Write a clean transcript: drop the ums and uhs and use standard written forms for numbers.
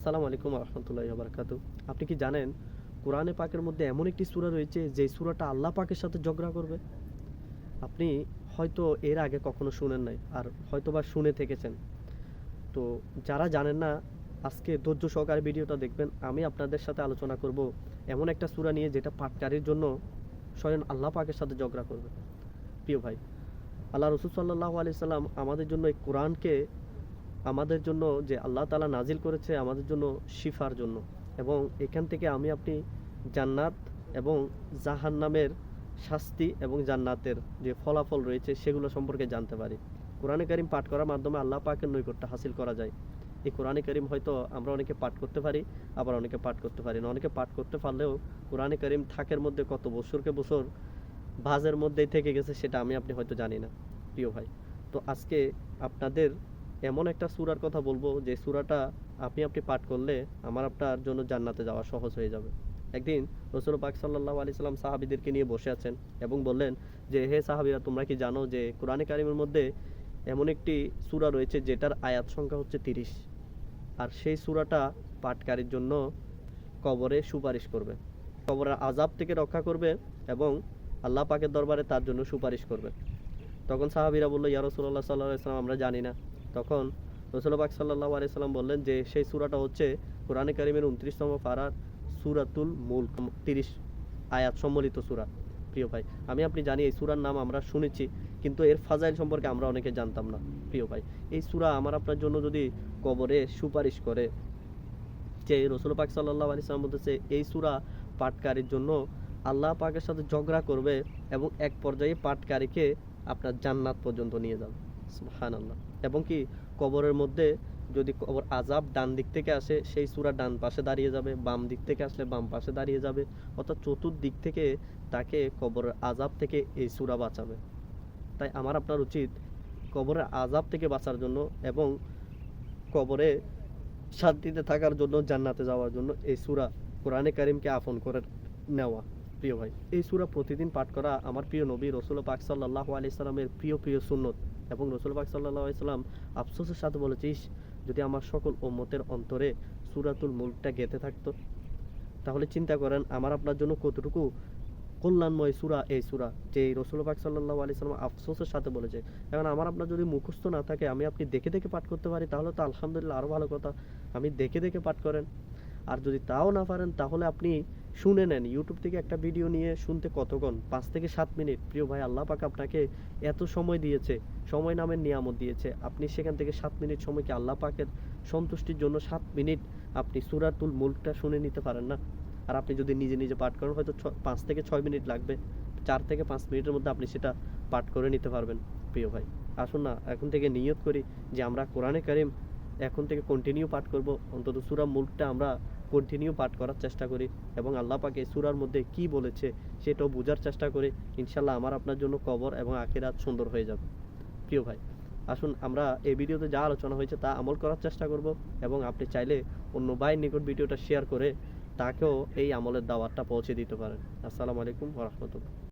আসসালামু আলাইকুম রহমতুল্লাহি ওয়া বারাকাতুহু। আপনি কি জানেন কোরআনে পাকের মধ্যে এমন একটি সূরা রয়েছে যে সূরাটা আল্লাহ পাকের সাথে ঝগড়া করবে? আপনি হয়তো এর আগে কখনো শুনেন নাই, আর হয়তোবা শুনে থেকেছেন। তো যারা জানেন না, আজকে ধৈর্য সহকারে ভিডিওটা দেখবেন। আমি আপনাদের সাথে আলোচনা করব এমন একটা সূরা নিয়ে যেটা পাঠকারীর জন্য স্বয়ং আল্লাহ পাকের সাথে ঝগড়া করবে। প্রিয় ভাই, আল্লাহ রাসূল সাল্লাল্লাহু আলাইহি সাল্লাম আমাদের জন্য এই কোরআনকে আমাদের জন্য যে আল্লাহ তাআলা নাজিল করেছে আমাদের জন্য শিফার জন্য, এবং এখান থেকে আমি আপনি জান্নাত এবং জাহান্নামের শাস্তি এবং জান্নাতের যে ফলাফল রয়েছে সেগুলো সম্পর্কে জানতে পারি। কোরআনে কারিম পাঠ করার মাধ্যমে আল্লাহ পাকের নৈকট্য হাসিল করা যায়। এই কোরআনে কারিম হয়তো আমরা অনেকে পাঠ করতে পারি, আবার অনেকে পাঠ করতে পারি না। অনেকে পাঠ করতে পারলেও কোরআনে কারিম থাকের মধ্যে কত বছরকে বছর ভাজের মধ্যেই থেকে গেছে সেটা আমি আপনি হয়তো জানি না। প্রিয় ভাই, তো আজকে আপনাদের এমন একটা সূরার কথা বলবো যে সূরাটা আপনি পাঠ করলে আমার আপনার জন্য জান্নাতে যাওয়া সহজ হয়ে যাবে। একদিন রাসূল পাক সাল্লাল্লাহু আলাইহি সাল্লাম সাহাবীদেরকে নিয়ে বসে আছেন এবং বললেন যে, হে সাহাবীরা, তোমরা কি জানো যে কোরআনে কারিমের মধ্যে এমন একটি সূরা রয়েছে যেটার আয়াত সংখ্যা হচ্ছে 30, আর সেই সূরাটা পাঠকারীর জন্য কবরে সুপারিশ করবে, কবরের আযাব থেকে রক্ষা করবে এবং আল্লাহ পাকের দরবারে তার জন্য সুপারিশ করবে। তখন সাহাবীরা বলল, ইয়া রাসূলুল্লাহ সাল্লাল্লাহু আলাইহি সাল্লাম, আমরা জানি না। তখন রাসূল পাক সাল্লাল্লাহু আলাইহি সাল্লাম বললেন যে সেই সূরাটা হচ্ছে কোরআনে কারিমের 29তম পারার সূরাতুল মুলক, 30 আয়াত সম্বলিত সূরা। প্রিয় ভাই, আমি আপনি জানি এই সূরার নাম আমরা শুনেছি, কিন্তু এর ফাজাইল সম্পর্কে আমরা অনেকে জানতাম না। প্রিয় ভাই, এই সূরা আমার আপনার জন্য যদি কবরে সুপারিশ করে, যে রাসূল পাক সাল্লাল্লাহু আলাইহি সাল্লাম বলতেছে এই সূরা পাঠকারীর জন্য আল্লাহ পাকের সাথে ঝগড়া করবে এবং এক পর্যায়ে পাঠকারীকে আপনার জান্নাত পর্যন্ত নিয়ে যাবে। সুবহানাল্লাহ। এবং কি, কবরের মধ্যে যদি কবর আযাব ডান দিক থেকে আসে, সেই সূরা ডান পাশে দাঁড়িয়ে যাবে, বাম দিক থেকে আসলে বাম পাশে দাঁড়িয়ে যাবে, অর্থাৎ চতুর্দিক থেকে তাকে কবরের আযাব থেকে এই সূরা বাঁচাবে। তাই আমার আপনার উচিত কবরের আযাব থেকে বাঁচার জন্য এবং কবরে শান্তিতে থাকার জন্য, জান্নাতে যাওয়ার জন্য এই সূরা কোরআনে কারিমকে আপন করে নেওয়া। প্রিয় ভাই, এই সূরা প্রতিদিন পাঠ করা আমার প্রিয় নবী রাসূল পাক সাল্লাল্লাহু আলাইহি সাল্লামের প্রিয় সুন্নত। এবং রাসূল পাক সাল্লাল্লাহু আলাইহি সাল্লাম আফসোসের সাথে বলেছিস, যদি আমার সকল উম্মতের অন্তরে সূরাতুল মুলকটা গেঁথে থাকতো। তাহলে চিন্তা করেন আমার আপনার জন্য কতটুকু কল্যাণময় সূরা এই সূরা, যে রাসূল পাক সাল্লাল্লাহু আলাইহি সাল্লাম আফসোসের সাথে বলেছে। এখন আমার আপনার যদি মুখস্থ না থাকে, আমি আপনি দেখে দেখে পাঠ করতে পারি, তাহলে তো আলহামদুলিল্লাহ আরো ভালো কথা। আমি দেখে দেখে পাঠ করেন। আর যদি তাও না পারেন, তাহলে আপনি শুনে নেন। ইউটিউব থেকে একটা ভিডিও নিয়ে শুনতে কতক্ষণ? 5 থেকে 7 মিনিট। প্রিয় ভাই, আল্লাহ পাক আপনাকে এত সময় দিয়েছে, সময় নামের নিয়ামত দিয়েছে। আপনি সেখান থেকে 7 মিনিট সময়কে আল্লাহ পাকের সন্তুষ্টির জন্য 7 মিনিট আপনি সূরাতুল মুলকটা শুনে নিতে পারেন না? আর আপনি যদি নিজে নিজে পাঠ করেন, হয়তো 5 থেকে 6 মিনিট লাগবে। 4 থেকে 5 মিনিটের মধ্যে আপনি সেটা পাঠ করে নিতে পারবেন। প্রিয় ভাই, আসুন না এখন থেকে নিয়ত করি যে আমরা কোরআনে কারিম এখন থেকে কন্টিনিউ পাঠ করব। অন্তত সূরা মুলকটা আমরা কন্টিনিউ পাঠ করার চেষ্টা করি এবং আল্লাহ পাক এই সূরার মধ্যে কি বলেছে সেটাও বোঝার চেষ্টা করি। ইনশাআল্লাহ আমার আপনার জন্য কবর এবং আখিরাত সুন্দর হয়ে যাবে। প্রিয় ভাই, আসুন আমরা এই ভিডিওতে যা আলোচনা হয়েছে তা আমল করার চেষ্টা করব, এবং আপনি চাইলে অন্য ভাইয়ের নিকট ভিডিওটা শেয়ার করে তাকেও এই আমলের দাওয়াতটা পৌঁছে দিতে পারেন। আসসালামু আলাইকুম ওয়া রাহমাতুল্লাহ।